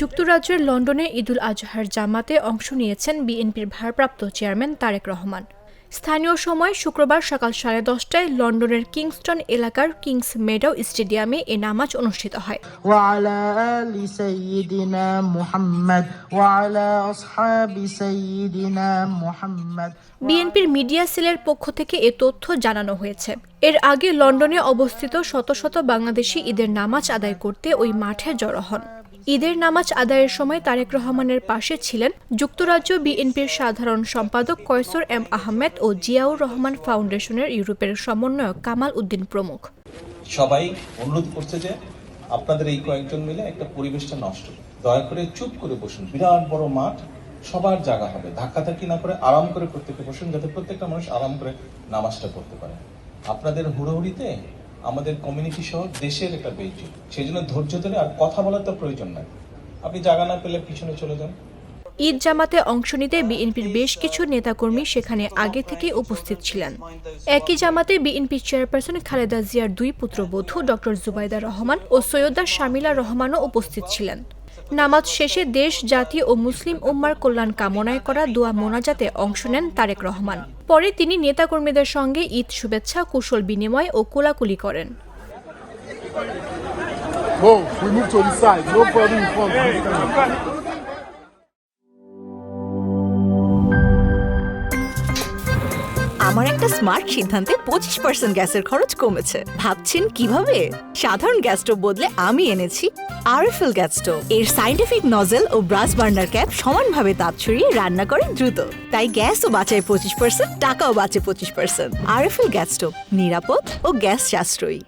যুক্তরাজ্যের লন্ডনে ঈদুল আজহার জামাতে অংশ নিয়েছেন বিএনপির ভারপ্রাপ্ত চেয়ারম্যান তারেক রহমান। স্থানীয় সময় শুক্রবার সকাল 10:30টায় লন্ডনের কিংস্টন এলাকার কিংস মেডো স্টেডিয়ামে এ নামাজ অনুষ্ঠিত হয়। বিএনপির মিডিয়া সেলের পক্ষ থেকে এ তথ্য জানানো হয়েছে। এর আগে লন্ডনে অবস্থিত শত শত বাংলাদেশি ঈদের নামাজ আদায় করতে ওই মাঠে জড়ো হন। ঈদের নামাজ আদায়ের সময় তারেক রহমানের পাশে ছিলেন যুক্তরাজ্য বিএনপির সাধারণ সম্পাদক কয়সর এম আহমেদ ও জিয়াউর রহমান ফাউন্ডেশনের ইউরোপের সমন্বয়ক কামাল উদ্দিন প্রমুখ। সবাই অনুরোধ করছে যে আপনাদের এই কয়েকজন মিলে একটা পরিবেশটা নষ্ট, দয়া করে চুপ করে বসুন। বিরাট বড় মাঠ, সবার জায়গা হবে, ধাক্কাধাক্কি না করে আরাম করে প্রত্যেকে বসুন, যাতে প্রত্যেকটা মানুষ আরাম করে নামাজটা করতে পারে। আপনাদের হুড়োহুড়িতে আমাদের কমিউনিটি সহ দেশের একটা বেইজ্জতি, সেই জন্য ধৈর্য ধরে আর কথা বলার তো প্রয়োজন নাই। আপনি জায়গা না পেলে পিছনে চলে যান। ঈদ জামাতে অংশ নিতে বিএনপির বেশ কিছু নেতাকর্মী সেখানে আগে থেকেই উপস্থিত ছিলেন। একই জামাতে বিএনপি চেয়ারপারসন খালেদা জিয়ার দুই পুত্রবধূ ডক্টর জুবাইদা রহমান ও সৈয়দা শামিলা রহমানও উপস্থিত ছিলেন। নামাজ শেষে দেশ, জাতি ও মুসলিম উম্মার কল্যাণ কামনায় করা দোয়া মোনাজাতে অংশ নেন তারেক রহমান। পরে তিনি নেতাকর্মীদের সঙ্গে ঈদ শুভেচ্ছা, কুশল বিনিময় ও কোলাকুলি করেন। আমার একটা স্মার্ট সিদ্ধান্তে 25% গ্যাসের খরচ কমেছে। ভাবছেন কিভাবে? সাধারণ গ্যাস স্টোভ বদলে আমি এনেছি আরএফএল গ্যাস স্টোভ। এর সাইন্টিফিক নজল ও ব্রাস বার্নার ক্যাপ সমানভাবে তাপ ছড়িয়ে রান্না করে দ্রুত, তাই গ্যাসও বাঁচায় 25%, টাকাও বাঁচে 25%। আরএফএল গ্যাস স্টোভ, নিরাপদ ও গ্যাস সাশ্রয়ী।